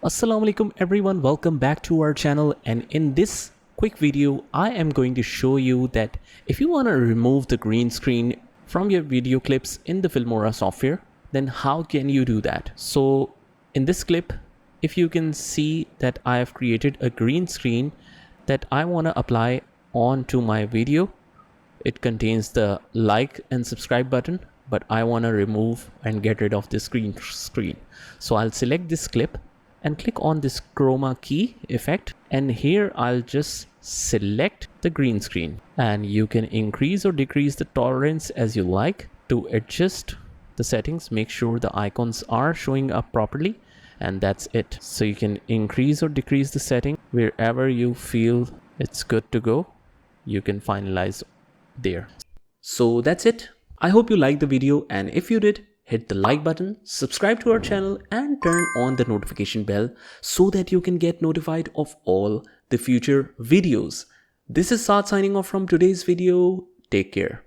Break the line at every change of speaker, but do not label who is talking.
Assalamu alaikum everyone, welcome back to our channel, and in this quick video I am going to show you that if you want to remove the green screen from your video clips in the Filmora software, then how can you do that? So in this clip, if you can see that I have created a green screen that I want to apply onto my video. It contains the like and subscribe button, but I want to remove and get rid of this green screen. So I'll select this clip and click on this chroma key effect, and here I'll just select the green screen, and you can increase or decrease the tolerance as you like. To adjust the settings, make sure the icons are showing up properly, and that's it. So you can increase or decrease the setting wherever you feel it's good to go. You can finalize there. So that's it. I hope you liked the video, and if you did, hit the like button, subscribe to our channel, and turn on the notification bell so that you can get notified of all the future videos. This is Saad signing off from today's video. Take care.